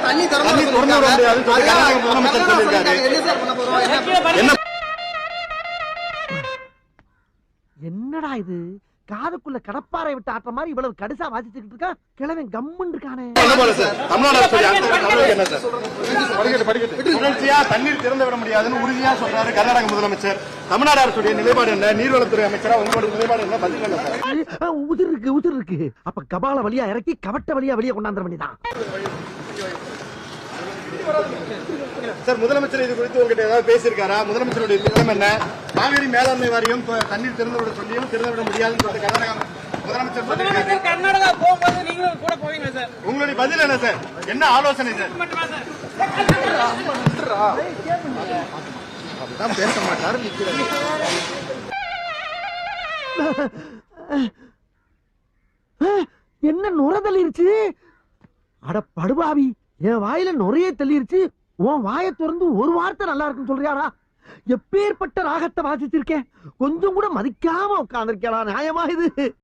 தண்ணி திறந்து விட முடியாதுன்னு சொல்லி கர்நாடக முதலமைச்சர் சொல்லியிருக்காரு. என்னடா இது காதுக்குள்ள கடப்பாறை விட்டு ஆட்ட மாதிரி இவ்வளவு கடுசா வாசிச்சுக்கிட்டு இருக்கா கிழவன் கம்முன்னு இருக்கானே. தொடர்ச்சியா தண்ணீர் திறந்து விட முடியாதுன்னு உறுதியா சொல்றாரு கர்நாடக முதலமைச்சர். தமிழ்நாடு அரசுடைய நிலைப்பாடு என்ன? நீர்வளத்துறை அமைச்சரா உங்களுடைய நிலைப்பாடு என்ன? பதில் என்ன சார்? உதிர் இருக்கு. அப்ப கபால வழியா இறக்கி கவட்ட வழியா வெளியே கொண்டாந்துட வேண்டியதான். சார், முதலமைச்சர் இது குறித்து உங்ககிட்ட ஏதாவது பேசியிருக்காரா? முதலமைச்சருடைய திட்டம் என்ன? காவிரி மேலாண்மை வாரியம் தண்ணீர் திறந்து விட சொல்லியும் திறந்து விட முடியாதுன்னு சொல்லிட்டு கர்நாடக முதலமைச்சர் சொல்லியிருக்காரு. கர்நாடகா போகும்போது நீங்களும் கூட போவீங்க சார். உங்களுடைய பதில் என்ன சார்? என்ன ஆலோசனை சார்? அப்படிதான் பேச மாட்டாரு. என்ன நுர தள்ளிருச்சு? அட படுபாவி, என் வாயில நுரைய தள்ளிருச்சு. உன் வாயை திறந்து ஒரு வார்த்தை நல்லா இருக்குன்னு சொல்றியாடா? எப்பேற்பட்ட ராகத்தை வாசிச்சிருக்கேன், கொஞ்சம் கூட மதிக்காம உட்கார்ந்திருக்கேடா. நியாயமா இது?